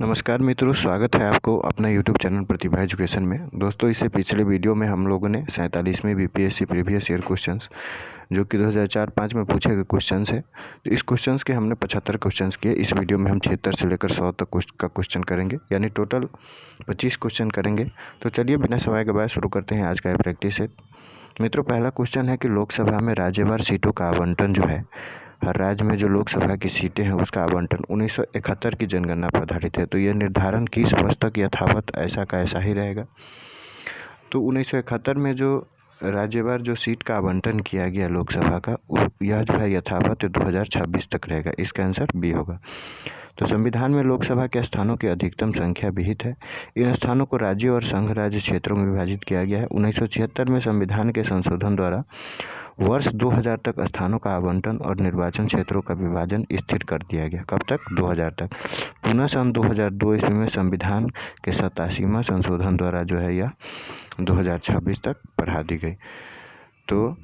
नमस्कार मित्रों, स्वागत है आपको अपना यूट्यूब चैनल प्रतिभा एजुकेशन में। दोस्तों, इससे पिछले वीडियो में हम लोगों ने 47वें बीपीएससी प्रीवियस ईयर क्वेश्चंस जो कि 2004-05 में पूछे गए क्वेश्चंस है, तो इस क्वेश्चंस के हमने 75 क्वेश्चंस किए। इस वीडियो में हम 76 से लेकर 100 तक का क्वेश्चन करेंगे, यानी टोटल 25 क्वेश्चन करेंगे। तो चलिए बिना समय के बाद शुरू करते हैं आज का प्रैक्टिस सेट। मित्रों, पहला क्वेश्चन है कि लोकसभा में राज्यवार सीटों का आवंटन जो है, हर राज्य में जो लोकसभा की सीटें हैं उसका आवंटन 1971 की जनगणना पर आधारित है। तो यह निर्धारण किस वर्ष तक यथावत ऐसा का ऐसा ही रहेगा। तो 1971 में जो राज्यवार जो सीट का आवंटन किया गया लोकसभा का, यह जो है यथावत 2026 तक रहेगा। इसका आंसर बी होगा। तो संविधान में लोकसभा के स्थानों की अधिकतम संख्या विहित है। इन स्थानों को राज्यों और संघ राज्य क्षेत्रों में विभाजित किया गया है। 1976 में संविधान के संशोधन द्वारा वर्ष 2000 तक स्थानों का आवंटन और निर्वाचन क्षेत्रों का विभाजन स्थिर कर दिया गया। कब तक? 2000 तक। पुनः सन 2002 ईस्वी में संविधान के 87वां संशोधन द्वारा जो है यह 2026 तक बढ़ा दी गई। तो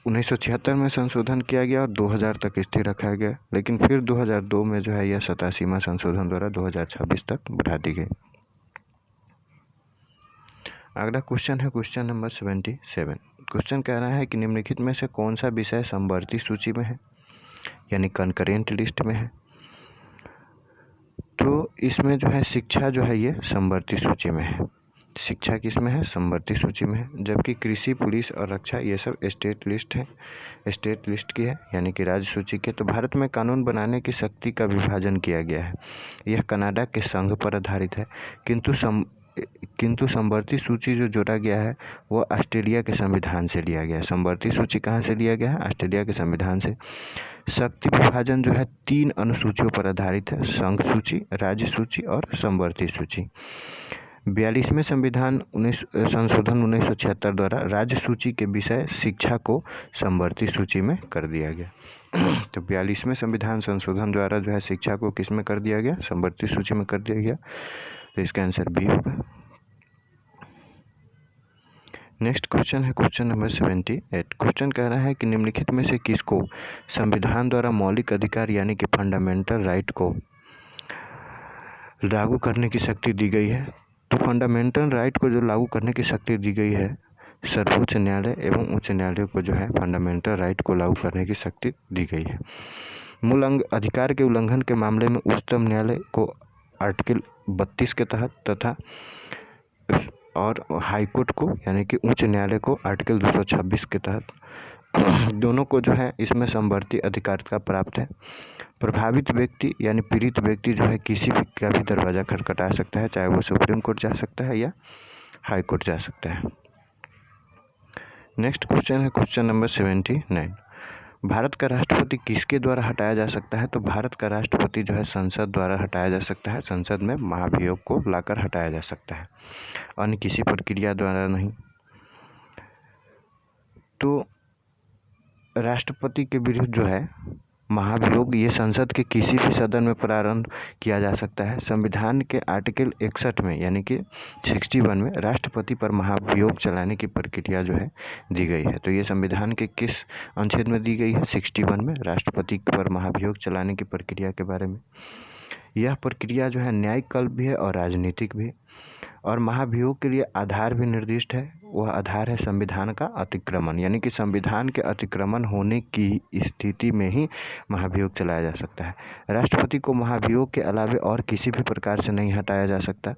1976 में संशोधन किया गया और 2000 तक स्थिर रखा गया, लेकिन फिर 2002 में जो है यह 87वां संशोधन द्वारा 2026 तक बढ़ा दी गई। अगला क्वेश्चन है क्वेश्चन नंबर 77। क्वेश्चन कह रहा है कि निम्नलिखित में से कौन सा विषय समवर्ती सूची में है, यानी कंकरेंट लिस्ट में है। तो इसमें जो है शिक्षा जो है ये समवर्ती सूची में है। शिक्षा किस में है? समवर्ती सूची में है। जबकि कृषि, पुलिस और रक्षा ये सब स्टेट लिस्ट है, स्टेट लिस्ट की है, यानी कि राज्य सूची के। तो भारत में कानून बनाने की शक्ति का विभाजन किया गया है। यह कनाडा के संघ पर आधारित है, किंतु समवर्ती सूची जो जोड़ा गया है वो ऑस्ट्रेलिया के संविधान से लिया गया है। समवर्ती सूची कहाँ से लिया गया है? ऑस्ट्रेलिया के संविधान से। शक्ति विभाजन जो है 3 अनुसूचियों पर आधारित है: संघ सूची, राज्य सूची और समवर्ती सूची। 42वें संविधान संशोधन 1976 द्वारा राज्य सूची के विषय शिक्षा को समवर्ती सूची में कर दिया गया। तो 42वें संविधान संशोधन द्वारा जो है शिक्षा को किस में कर दिया गया? समवर्ती सूची में कर दिया गया। तो इसका आंसर बी होगा। नेक्स्ट क्वेश्चन है क्वेश्चन नंबर 78। क्वेश्चन कह रहा है कि निम्नलिखित में से किसको संविधान द्वारा मौलिक अधिकार यानी कि फंडामेंटल राइट को लागू करने की शक्ति दी गई है। तो फंडामेंटल राइट को जो लागू करने की शक्ति दी गई है, सर्वोच्च न्यायालय एवं उच्च न्यायालय को जो है फंडामेंटल राइट को लागू करने की शक्ति दी गई है। मूल अधिकार के उल्लंघन के मामले में उच्चतम न्यायालय को आर्टिकल 32 के तहत तथा और हाईकोर्ट को यानी कि उच्च न्यायालय को आर्टिकल 226 के तहत दोनों को जो है इसमें समवर्ती अधिकार का प्राप्त है। प्रभावित व्यक्ति यानी पीड़ित व्यक्ति जो है किसी भी का भी दरवाज़ा खटखटा सकता है, चाहे वो सुप्रीम कोर्ट जा सकता है या हाई कोर्ट जा सकता है। नेक्स्ट क्वेश्चन है क्वेश्चन नंबर 79। भारत का राष्ट्रपति किसके द्वारा हटाया जा सकता है? तो भारत का राष्ट्रपति जो है संसद द्वारा हटाया जा सकता है। संसद में महाभियोग को लाकर हटाया जा सकता है, अन्य किसी प्रक्रिया द्वारा नहीं। तो राष्ट्रपति के विरुद्ध जो है महाभियोग ये संसद के किसी भी सदन में प्रारंभ किया जा सकता है। संविधान के आर्टिकल 61 में यानी कि 61 में राष्ट्रपति पर महाभियोग चलाने की प्रक्रिया जो है दी गई है। तो ये संविधान के किस अनुच्छेद में दी गई है? 61 में राष्ट्रपति पर महाभियोग चलाने की प्रक्रिया के बारे में। यह प्रक्रिया जो है न्यायिक कल्प भी है और राजनीतिक भी। और महाभियोग के लिए आधार भी निर्दिष्ट है। वह आधार है संविधान का अतिक्रमण, यानी कि संविधान के अतिक्रमण होने की स्थिति में ही महाभियोग चलाया जा सकता है। राष्ट्रपति को महाभियोग के अलावे और किसी भी प्रकार से नहीं हटाया जा सकता।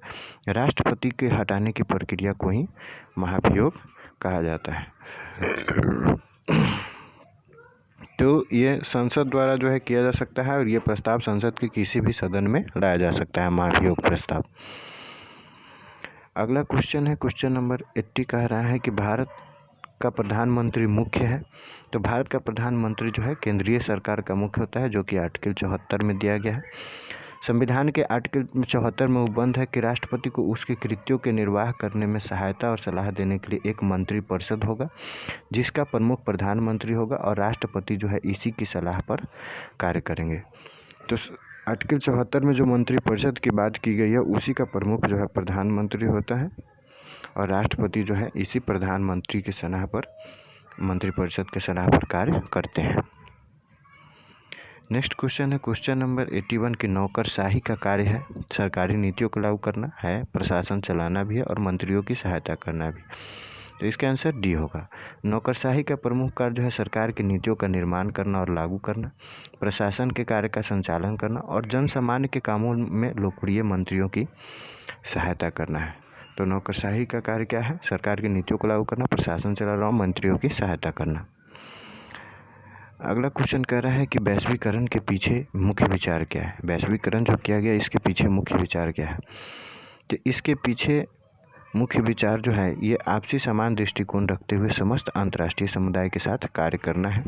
राष्ट्रपति के हटाने की प्रक्रिया को ही महाभियोग कहा जाता है। तो ये संसद द्वारा जो है किया जा सकता है और ये प्रस्ताव संसद के किसी भी सदन में लाया जा सकता है, महाभियोग प्रस्ताव। अगला क्वेश्चन है क्वेश्चन नंबर 80। कह रहा है कि भारत का प्रधानमंत्री मुख्य है। तो भारत का प्रधानमंत्री जो है केंद्रीय सरकार का मुख्य होता है, जो कि आर्टिकल 74 में दिया गया है। संविधान के आर्टिकल 74 में उपबंध है कि राष्ट्रपति को उसके कृत्यों के निर्वाह करने में सहायता और सलाह देने के लिए एक मंत्रिपरिषद होगा, जिसका प्रमुख प्रधानमंत्री होगा और राष्ट्रपति जो है इसी की सलाह पर कार्य करेंगे। तो आर्टिकल 74 में जो मंत्रिपरिषद की बात की गई है उसी का प्रमुख जो है प्रधानमंत्री होता है और राष्ट्रपति जो है इसी प्रधानमंत्री की सलाह पर, मंत्रिपरिषद के सलाह पर कार्य करते हैं। नेक्स्ट क्वेश्चन है क्वेश्चन नंबर 81 की नौकरशाही का कार्य है सरकारी नीतियों को लागू करना है, प्रशासन चलाना भी है और मंत्रियों की सहायता करना भी। तो इसका आंसर डी होगा। नौकरशाही का प्रमुख कार्य जो है सरकार की नीतियों का निर्माण करना और लागू करना, प्रशासन के कार्य का संचालन करना और जन सामान्य के कामों में लोकप्रिय मंत्रियों की सहायता करना है। तो नौकरशाही का कार्य क्या है? सरकार की नीतियों को लागू करना, प्रशासन चलाना और मंत्रियों की सहायता करना। अगला क्वेश्चन कह रहा है कि वैश्वीकरण के पीछे मुख्य विचार क्या है? वैश्वीकरण जो किया गया इसके पीछे मुख्य विचार क्या है? तो इसके पीछे मुख्य विचार जो है ये आपसी समान दृष्टिकोण रखते हुए समस्त अंतर्राष्ट्रीय समुदाय के साथ कार्य करना है।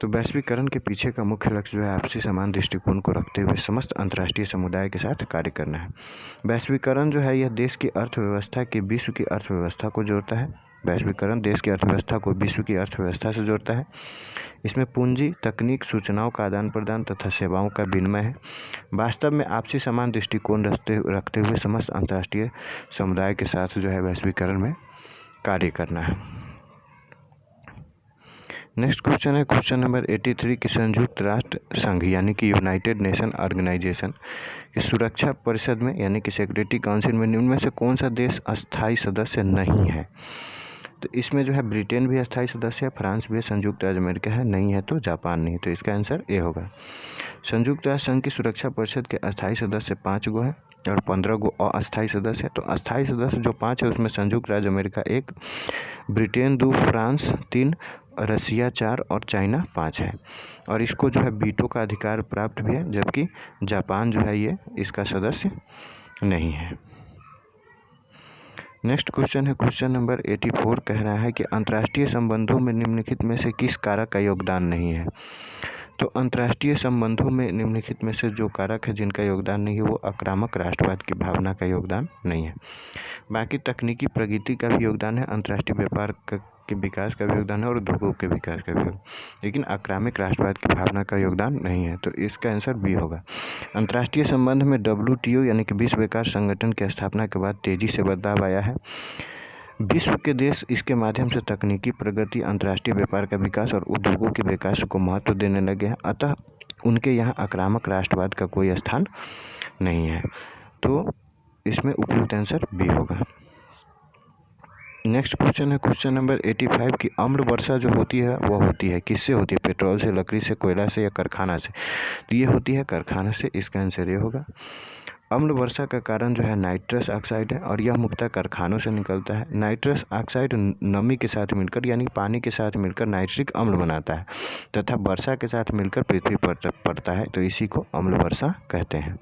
तो वैश्वीकरण के पीछे का मुख्य लक्ष्य जो है आपसी समान दृष्टिकोण को रखते हुए समस्त अंतर्राष्ट्रीय समुदाय के साथ कार्य करना है। वैश्वीकरण जो है यह देश की अर्थव्यवस्था के विश्व की अर्थव्यवस्था को जोड़ता है। वैश्वीकरण देश की अर्थव्यवस्था को विश्व की अर्थव्यवस्था से जोड़ता है। इसमें पूंजी, तकनीक, सूचनाओं का आदान प्रदान तथा सेवाओं का विनिमय है। वास्तव में आपसी समान दृष्टिकोण रखते हुए समस्त अंतर्राष्ट्रीय समुदाय के साथ जो है वैश्वीकरण में कार्य करना है। नेक्स्ट क्वेश्चन है क्वेश्चन नंबर 83 की संयुक्त राष्ट्र संघ यानी कि यूनाइटेड नेशन ऑर्गेनाइजेशन की सुरक्षा परिषद में यानी कि सिक्योरिटी काउंसिल में निम्न में से कौन सा देश अस्थायी सदस्य नहीं है? तो इसमें जो है ब्रिटेन भी अस्थायी सदस्य है, फ्रांस भी है, संयुक्त राज्य अमेरिका है, नहीं है तो जापान नहीं। तो इसका आंसर ए होगा। संयुक्त राष्ट्र संघ की सुरक्षा परिषद के अस्थायी सदस्य 5 गो है और 15 गो अस्थायी सदस्य है। तो अस्थायी सदस्य जो 5 है उसमें संयुक्त राज्य अमेरिका 1, ब्रिटेन 2, फ्रांस 3, रसिया 4 और चाइना 5 है। और इसको जो है वीटो का अधिकार प्राप्त भी है, जबकि जापान जो है ये इसका सदस्य नहीं है। नेक्स्ट क्वेश्चन है क्वेश्चन नंबर 84 कह रहा है कि अंतर्राष्ट्रीय संबंधों में निम्नलिखित में से किस कारक का योगदान नहीं है? तो अंतर्राष्ट्रीय संबंधों में निम्नलिखित में से जो कारक है जिनका योगदान नहीं है वो आक्रामक राष्ट्रवाद की भावना का योगदान नहीं है। बाकी तकनीकी प्रगति का भी योगदान है, अंतर्राष्ट्रीय व्यापार के विकास का भी योगदान है और उद्योगों के विकास का भी, लेकिन आक्रामक राष्ट्रवाद की भावना का योगदान नहीं है। तो इसका आंसर बी होगा। अंतर्राष्ट्रीय संबंध में WTO यानी कि विश्व व्यापार संगठन की स्थापना के बाद तेजी से बदलाव आया है। विश्व के देश इसके माध्यम से तकनीकी प्रगति, अंतर्राष्ट्रीय व्यापार का विकास और उद्योगों के विकास को महत्व देने लगे हैं, अतः उनके यहाँ आक्रामक राष्ट्रवाद का कोई स्थान नहीं है। तो इसमें उपयुक्त आंसर बी होगा। नेक्स्ट क्वेश्चन है क्वेश्चन नंबर 85 की अम्ल वर्षा जो होती है वह होती है किससे होती है? पेट्रोल से, लकड़ी से, कोयला से या कारखाना से? तो ये होती है कारखाना से। इसका आंसर ये होगा। अम्ल वर्षा का कारण जो है नाइट्रस ऑक्साइड है और यह मुख्यतः कारखानों से निकलता है। नाइट्रस ऑक्साइड नमी के साथ मिलकर यानी पानी के साथ मिलकर नाइट्रिक अम्ल बनाता है तथा वर्षा के साथ मिलकर पृथ्वी पर पड़ता है, तो इसी को अम्ल वर्षा कहते हैं।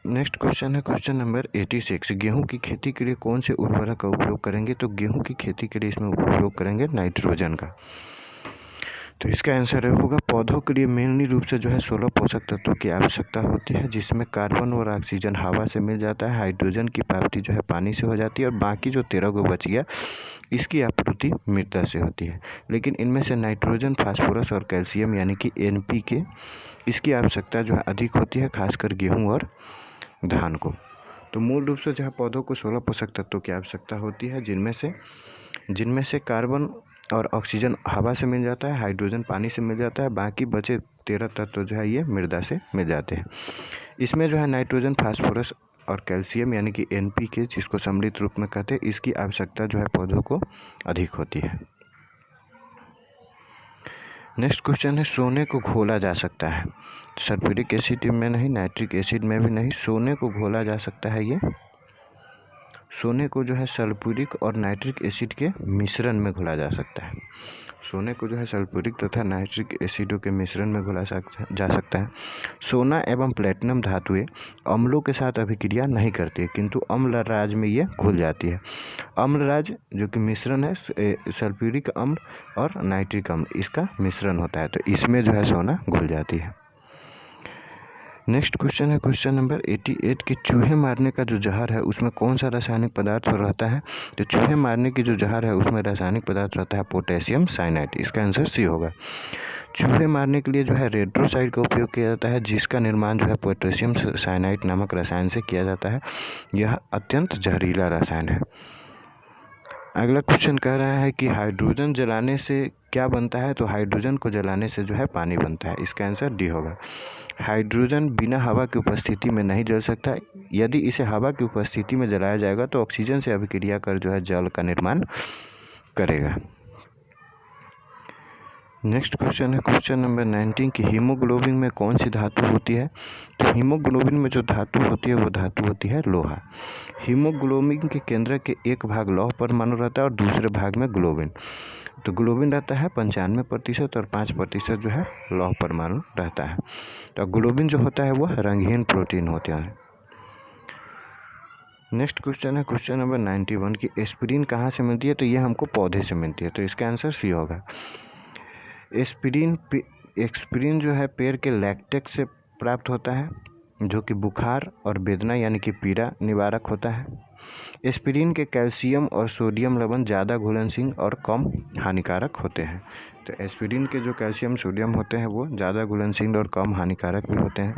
नेक्स्ट क्वेश्चन है क्वेश्चन नंबर 86 गेहूं की खेती के लिए कौन से उर्वरक का उपयोग करेंगे? तो गेहूं की खेती के लिए इसमें उपयोग करेंगे नाइट्रोजन का। तो इसका आंसर होगा पौधों के लिए मेनली रूप से जो है 16 पोषक तत्वों की आवश्यकता होती है, जिसमें कार्बन और ऑक्सीजन हवा से मिल जाता है, हाइड्रोजन की प्राप्ति जो है पानी से हो जाती है और बाकी जो 13 को बच गया इसकी आपूर्ति मृदा से होती है। लेकिन इनमें से नाइट्रोजन, फास्फोरस और कैल्शियम यानी कि NPK इसकी आवश्यकता जो है अधिक होती है, खासकर गेहूँ और धान को। तो मूल रूप से जो है पौधों को 16 पोषक तत्वों की आवश्यकता होती है, जिनमें से कार्बन और ऑक्सीजन हवा से मिल जाता है, हाइड्रोजन पानी से मिल जाता है, बाकी बचे 13 तत्व जो है ये मृदा से मिल जाते हैं। इसमें जो है नाइट्रोजन, फास्फोरस और कैल्शियम यानी कि NPK जिसको सम्मिलित रूप में कहते हैं, इसकी आवश्यकता जो है पौधों को अधिक होती है। नेक्स्ट क्वेश्चन है सोने को घोला जा सकता है? सल्फ्यूरिक एसिड में नहीं, नाइट्रिक एसिड में भी नहीं, सोने को घोला जा सकता है। ये सोने को जो है सल्फ्यूरिक और नाइट्रिक एसिड के मिश्रण में घोला जा सकता है। सोने को जो है सल्फ्यूरिक तथा नाइट्रिक एसिडों के मिश्रण में घोला जा सकता है। सोना एवं प्लेटिनम धातुएं अम्लों के साथ अभिक्रिया नहीं करती, किंतु अम्लराज में ये घुल जाती है। अम्लराज जो कि मिश्रण है सल्फ्यूरिक अम्ल और नाइट्रिक अम्ल, इसका मिश्रण होता है, तो इसमें जो है सोना घुल जाती है। नेक्स्ट क्वेश्चन है क्वेश्चन नंबर 88 कि चूहे मारने का जो जहर है उसमें कौन सा रासायनिक पदार्थ रहता है? तो चूहे मारने की जो जहर है उसमें रासायनिक पदार्थ रहता है पोटेशियम साइनाइड। इसका आंसर सी होगा। चूहे मारने के लिए जो है रेड्रोसाइड का उपयोग किया जाता है, जिसका निर्माण जो है पोटेशियम साइनाइड नामक रसायन से किया जाता है। यह अत्यंत जहरीला रसायन है। अगला क्वेश्चन कह रहा है कि हाइड्रोजन जलाने से क्या बनता है? तो हाइड्रोजन को जलाने से जो है पानी बनता है। इसका आंसर डी होगा। हाइड्रोजन बिना हवा की उपस्थिति में नहीं जल सकता। यदि इसे हवा की उपस्थिति में जलाया जाएगा तो ऑक्सीजन से अभिक्रिया कर जो है जल का निर्माण करेगा। नेक्स्ट क्वेश्चन है क्वेश्चन नंबर 19 कि हीमोग्लोबिन में कौन सी धातु होती है? तो हीमोग्लोबिन में जो धातु होती है वो धातु होती है लोहा। हीमोग्लोबिन के केंद्र के एक भाग लौह परमाणु रहता है और दूसरे भाग में ग्लोबिन। तो ग्लोबिन रहता है 95% और 5% जो है लौह परमाणु रहता है। तो ग्लोबिन जो होता है वह रंगहीन प्रोटीन होता है। नेक्स्ट क्वेश्चन है क्वेश्चन नंबर 91 की एस्पिरिन कहाँ से मिलती है? तो ये हमको पौधे से मिलती है। तो इसका आंसर सी होगा। एस्पिरिन जो है पेड़ के लैक्टेक्स से प्राप्त होता है जो कि बुखार और वेदना यानी कि पीड़ा निवारक होता है। एस्पिरिन के कैल्शियम और सोडियम लवण ज़्यादा घुलनशील और कम हानिकारक होते हैं। तो एस्पिरिन के जो कैल्शियम सोडियम होते हैं वो ज़्यादा घुलनशील और कम हानिकारक भी होते हैं।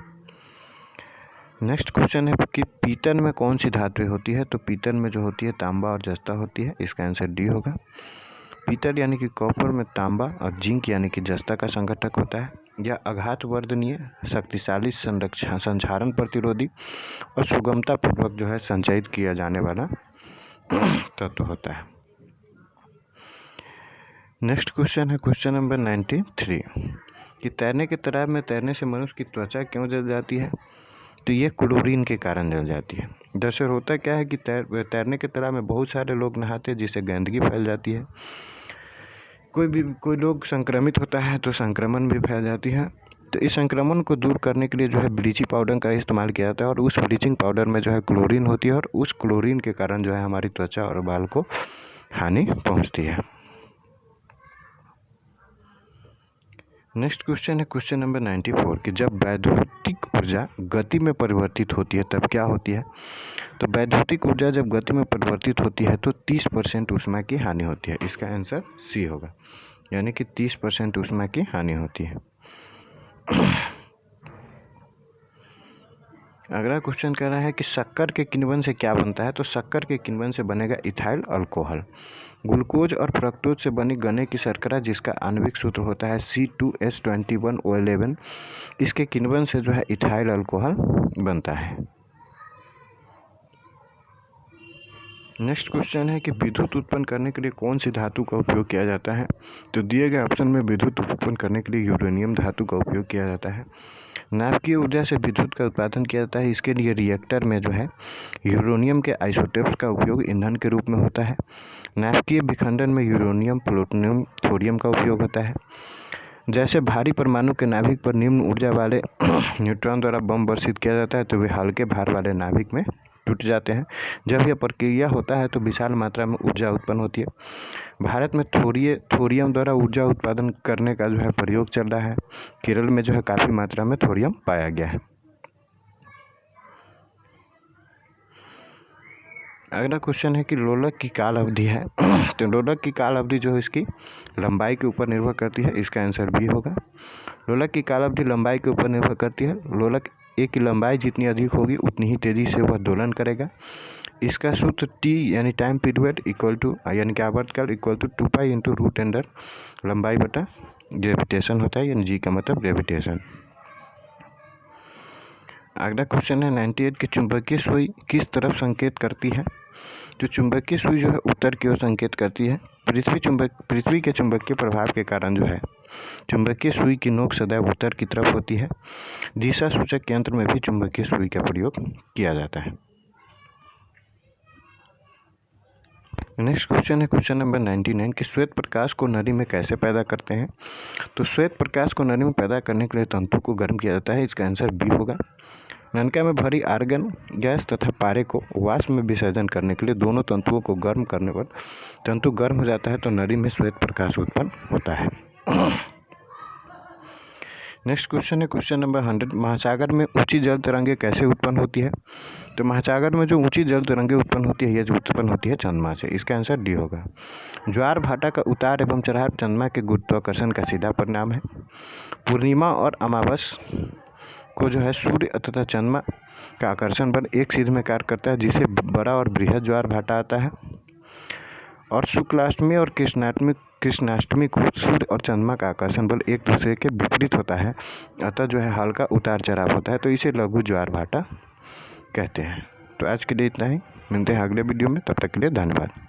नेक्स्ट क्वेश्चन है कि पीतल में कौन सी धातु होती है? तो पीतल में जो होती है तांबा और जस्ता होती है। इसका आंसर डी होगा। पीतल यानी कि कॉपर में तांबा और जिंक यानी कि जस्ता का संघटक होता है। यह आघात वर्धनीय, शक्तिशाली, संक्षारण प्रतिरोधी और सुगमता पूर्वक जो है संचयित किया जाने वाला तत्व होता है। नेक्स्ट क्वेश्चन है क्वेश्चन नंबर 93 कि तैरने के तालाब में तैरने से मनुष्य की त्वचा क्यों जल जाती है? तो ये क्लोरीन के कारण जल जाती है। दरअसल होता क्या है कि तैरने के तालाब में बहुत सारे लोग नहाते हैं जिससे गंदगी फैल जाती है। कोई लोग संक्रमित होता है तो संक्रमण भी फैल जाती है। तो इस संक्रमण को दूर करने के लिए जो है ब्लीचिंग पाउडर का इस्तेमाल किया जाता है और उस ब्लीचिंग पाउडर में जो है क्लोरीन होती है और उस क्लोरीन के कारण जो है हमारी त्वचा और बाल को हानि पहुंचती है। नेक्स्ट क्वेश्चन है क्वेश्चन नंबर 94 कि जब वैद्युतिक ऊर्जा गति में परिवर्तित होती है तब क्या होती है? तो वैद्युतिक ऊर्जा जब गति में परिवर्तित होती है तो 30% ऊष्मा की हानि होती है। इसका आंसर सी होगा, यानी कि 30% ऊष्मा की हानि होती है। अगला क्वेश्चन कह रहा है कि शक्कर के किण्वन से क्या बनता है? तो शक्कर के किण्वन से बनेगा इथाइल अल्कोहल। ग्लूकोज और फ्रक्टोज से बनी गन्ने की शर्करा जिसका आणविक सूत्र होता है C2H21O11, इसके किण्वन से जो है इथाइल अल्कोहल बनता है। नेक्स्ट क्वेश्चन है कि विद्युत उत्पन्न करने के लिए कौन सी धातु का उपयोग किया जाता है? तो दिए गए ऑप्शन में विद्युत उत्पन्न करने के लिए यूरेनियम धातु का उपयोग किया जाता है। नाभिकीय ऊर्जा से विद्युत का उत्पादन किया जाता है। इसके लिए रिएक्टर में जो है यूरेनियम के आइसोटोप्स का उपयोग ईंधन के रूप में होता है। नाभिकीय विखंडन में यूरेनियम, प्लूटोनियम, थोरियम का उपयोग होता है। जैसे भारी परमाणु के नाभिक पर निम्न ऊर्जा वाले न्यूट्रॉन द्वारा बम वर्षित किया जाता है तो वे हल्के भार वाले नाभिक में टूट जाते हैं। जब यह प्रक्रिया होता है तो विशाल मात्रा में ऊर्जा उत्पन्न होती है। भारत में थोरियम द्वारा ऊर्जा उत्पादन करने का जो है प्रयोग चल रहा है। केरल में जो है काफ़ी मात्रा में थोरियम पाया गया है। अगला क्वेश्चन है कि लोलक की काल अवधि है। तो लोलक की काल अवधि जो है इसकी लंबाई के ऊपर निर्भर करती है। इसका आंसर बी होगा। लोलक की काल अवधि लंबाई के ऊपर निर्भर करती है। लोलक एक की लंबाई जितनी अधिक होगी उतनी ही तेज़ी से वह दोलन करेगा। इसका सूत्र टी यानी टाइम पीरियड इक्वल टू यानी कि आवर्तकाल इक्वल टू 2π × रूट अंडर लंबाई बटा ग्रेविटेशन होता है, यानी जी का मतलब ग्रेविटेशन। अगला क्वेश्चन है 98 की चुंबकीय सुई किस तरफ संकेत करती है? तो चुंबकीय सुई जो है उत्तर की ओर संकेत करती है। पृथ्वी के चुंबकीय प्रभाव के कारण जो है चुंबकीय सुई की नोक सदैव उत्तर की तरफ होती है। दिशा सूचक यंत्र में भी चुंबकीय सुई का प्रयोग किया जाता है। नेक्स्ट क्वेश्चन है क्वेश्चन नंबर 99 कि श्वेत प्रकाश को नली में कैसे पैदा करते हैं? तो श्वेत प्रकाश को नली में पैदा करने के लिए तंतु को गर्म किया जाता है। इसका आंसर बी होगा। ननका में भरी आर्गन गैस तथा पारे को वाष्प में विसर्जन करने के लिए दोनों तंतुओं को गर्म करने पर तंतु गर्म हो जाता है तो नली में श्वेत प्रकाश उत्पन्न होता है। नेक्स्ट क्वेश्चन है क्वेश्चन नंबर 100 महासागर में ऊंची जल तरंगें कैसे उत्पन्न होती है? तो महासागर में जो ऊंची जल तरंगें उत्पन्न होती है यह जो उत्पन्न होती है चंद्रमा से। इसका आंसर डी होगा। ज्वार भाटा का उतार एवं चढ़ाव चंद्रमा के गुरुत्वाकर्षण का सीधा परिणाम है। पूर्णिमा और अमावस को जो है सूर्य तथा चंद्रमा का आकर्षण बल एक सीध में कार्य करता है जिसे बड़ा और बृहद ज्वार भाटा आता है। और शुक्लाष्टमी और कृष्णाष्टमी कृष्णाष्टमी को सूर्य और चंद्रमा का आकर्षण बल एक दूसरे के विपरीत होता है, अतः जो है हल्का उतार चढ़ाव होता है, तो इसे लघु ज्वार भाटा कहते हैं। तो आज के लिए इतना ही, मिलते हैं अगले वीडियो में, तब तक के लिए धन्यवाद।